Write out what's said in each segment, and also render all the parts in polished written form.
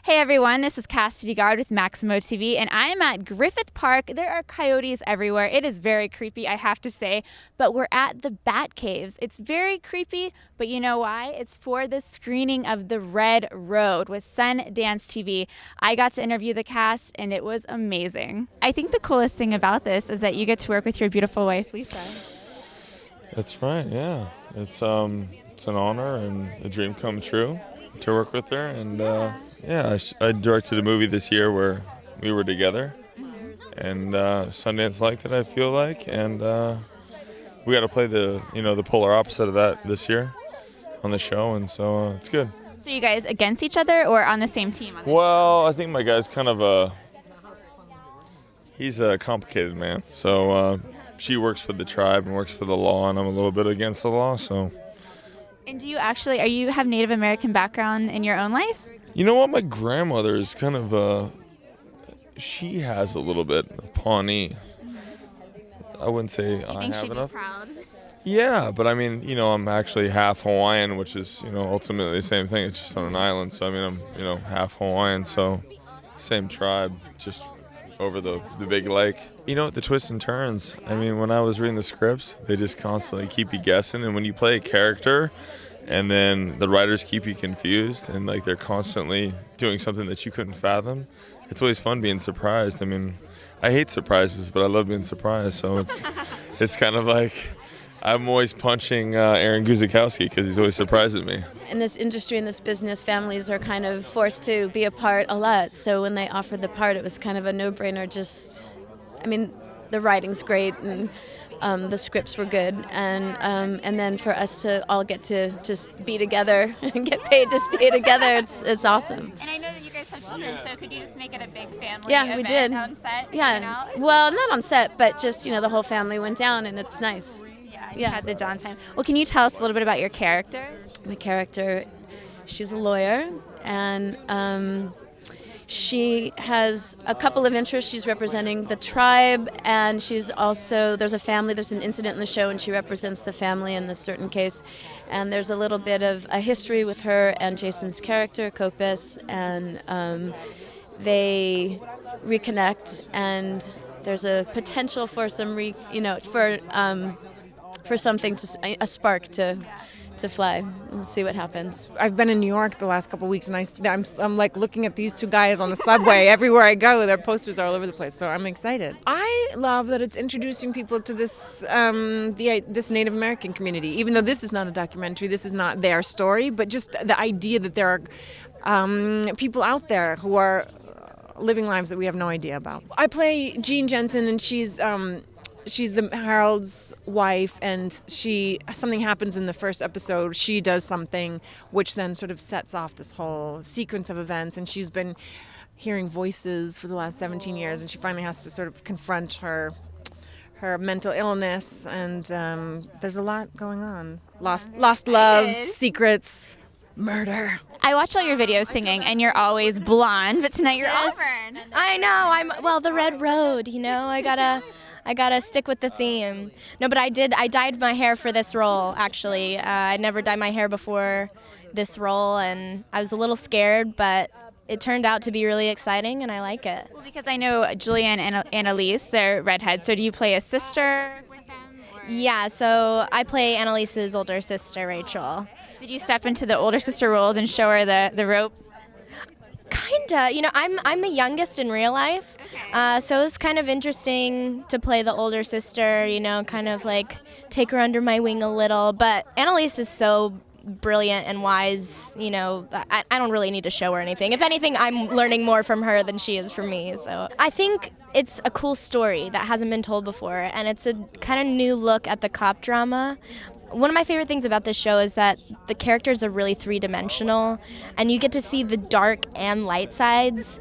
Hey everyone, this is Cassidy Gard with MaximoTV, and I am at Griffith Park. There are coyotes everywhere. It is very creepy, I have to say, but we're at the Bat Caves. It's very creepy, but you know why? It's for the screening of The Red Road with SundanceTV. I got to interview the cast, and it was amazing. I think the coolest thing about this is that you get to work with your beautiful wife, Lisa. That's right, yeah. It's an honor and a dream come true to work with her, and I directed a movie this year where we were together, and Sundance liked it, I feel like, and we got to play the polar opposite of that this year on the show, and so it's good. So you guys against each other or on the same team? Well, I think my guy's kind of he's a complicated man, so she works for the tribe and works for the law, and I'm a little bit against the law, so. And do you have Native American background in your own life? You know what? My grandmother is kind of, she has a little bit of Pawnee. I wouldn't say I have enough. Be proud? Yeah, but I mean, I'm actually half Hawaiian, which is, ultimately the same thing. It's just on an island. So, I mean, I'm, half Hawaiian. So, same tribe, just over the big lake. The twists and turns. I mean, when I was reading the scripts, they just constantly keep you guessing. And when you play a character and then the writers keep you confused and like they're constantly doing something that you couldn't fathom, it's always fun being surprised. I mean, I hate surprises, but I love being surprised. So it's kind of like I'm always punching Aaron Guzikowski because he's always surprising me. In this industry, in this business, families are kind of forced to be a part a lot. So when they offered the part, it was kind of a no-brainer. The writing's great and the scripts were good, and then for us to all get to just be together and get paid to stay together, it's awesome. And I know that you guys have children, so could you just make it a big family Yeah, event we did. on set? Yeah, well, not on set, but just the whole family went down, and it's nice. You had the downtime. Well, can you tell us a little bit about your character? My character, she's a lawyer, and she has a couple of interests. She's representing the tribe, and she's also, there's an incident in the show, and she represents the family in this certain case. And there's a little bit of a history with her and Jason's character, Copus, and they reconnect, and there's a potential for some, for something a spark to fly. We'll see what happens. I've been in New York the last couple of weeks, and I'm like looking at these two guys on the subway everywhere I go. Their posters are all over the place, so I'm excited. I love that it's introducing people to this this Native American community. Even though this is not a documentary, this is not their story, but just the idea that there are people out there who are living lives that we have no idea about. I play Jean Jensen, and she's the Harold's wife, and something happens in the first episode. She does something which then sort of sets off this whole sequence of events, and she's been hearing voices for the last 17 years, and she finally has to sort of confront her mental illness, and there's a lot going on. Lost loves, secrets, murder. I watch all your videos singing, and you're always blonde, but tonight you're auburn. I know. The Red Road, I gotta stick with the theme. No, but I dyed my hair for this role, actually. I'd never dyed my hair before this role, and I was a little scared, but it turned out to be really exciting, and I like it. Well, because I know Julianne and Annalise, they're redheads, so do you play a sister with them? Or? Yeah, so I play Annalise's older sister, Rachel. Did you step into the older sister roles and show her the ropes? Kinda. I'm the youngest in real life, so it was kind of interesting to play the older sister, kind of like take her under my wing a little. But Annalise is so brilliant and wise, I don't really need to show her anything. If anything, I'm learning more from her than she is from me. So I think it's a cool story that hasn't been told before, and it's a kind of new look at the cop drama. One of my favorite things about this show is that the characters are really three-dimensional, and you get to see the dark and light sides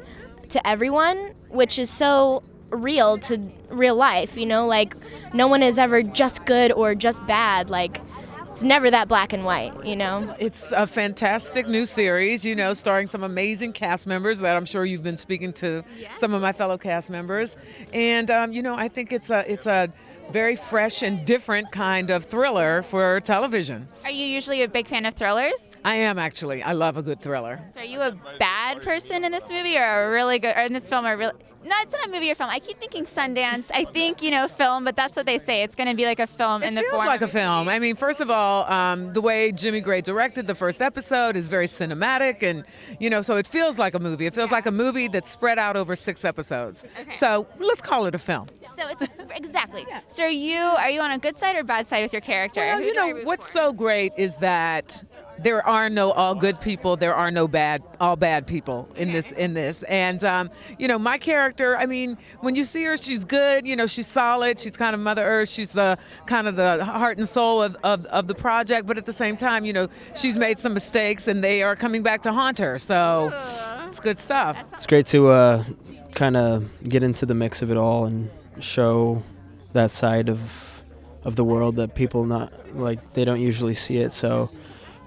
to everyone, which is so real to real life, like no one is ever just good or just bad, like it's never that black and white, It's a fantastic new series, starring some amazing cast members that I'm sure you've been speaking to some of my fellow cast members, and I think it's a very fresh and different kind of thriller for television. Are you usually a big fan of thrillers? I am, actually. I love a good thriller. So are you a bad bad person in this movie, or a really good, or in this film, or really? No, it's not a movie or film. I keep thinking Sundance. I think film, but that's what they say. It's going to be like a film in the form. It feels like a of film. I mean, first of all, the way Jimmy Gray directed the first episode is very cinematic, and so it feels like a movie. It feels like a movie that's spread out over 6 episodes. Okay. So let's call it a film. So it's exactly. So are you on a good side or bad side with your character? Well, Who do I root what's for? so great is that there are no all good people. There are no all bad people in this. And my character. I mean, when you see her, she's good. She's solid. She's kind of Mother Earth. She's the kind of the heart and soul of the project. But at the same time, she's made some mistakes, and they are coming back to haunt her. So it's good stuff. It's great to kind of get into the mix of it all and show that side of the world that people they don't usually see it. So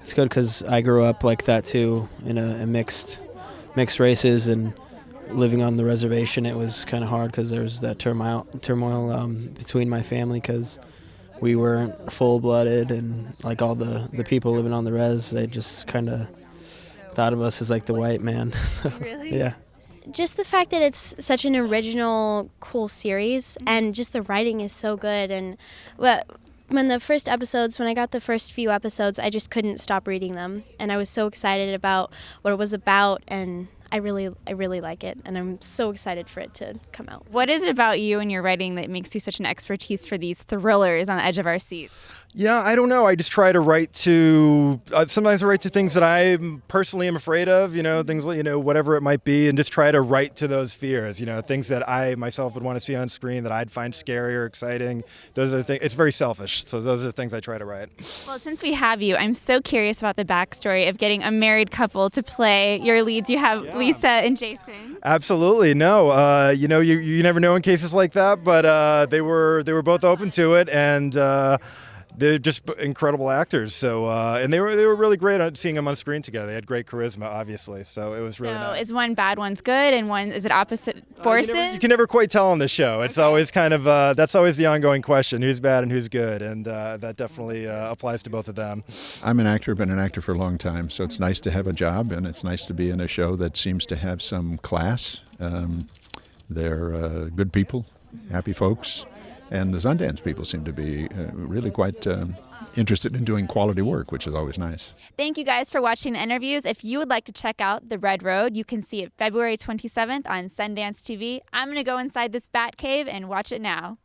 it's good because I grew up like that too, in a mixed races, and living on the reservation. It was kind of hard because there was that turmoil between my family because we weren't full-blooded, and like all the people living on the res, they just kind of thought of us as like the white man. So, Really? Yeah. Just the fact that it's such an original, cool series, and just the writing is so good. And when I got the first few episodes, I just couldn't stop reading them, and I was so excited about what it was about, and I really like it, and I'm so excited for it to come out. What is it about you and your writing that makes you such an expertise for these thrillers on the edge of our seats? Yeah, I don't know. I just try to write to, sometimes I write to things that I personally am afraid of, things like, whatever it might be, and just try to write to those fears, things that I myself would want to see on screen that I'd find scary or exciting. Those are the things, it's very selfish. So those are the things I try to write. Well, since we have you, I'm so curious about the backstory of getting a married couple to play your leads. You have Lisa and Jason. Absolutely. No, you never know in cases like that, but they were both open to it, and they're just incredible actors. So and they were really great at seeing them on screen together. They had great charisma, obviously. So it was really nice. Is one bad, one's good, and is it opposite forces? You can never quite tell on this show. It's always kind of that's always the ongoing question: who's bad and who's good, and that definitely applies to both of them. I'm an actor, been an actor for a long time, so it's nice to have a job, and it's nice to be in a show that seems to have some class. They're good people, happy folks. And the Sundance people seem to be really quite interested in doing quality work, which is always nice. Thank you guys for watching the interviews. If you would like to check out The Red Road, you can see it February 27th on Sundance TV. I'm going to go inside this bat cave and watch it now.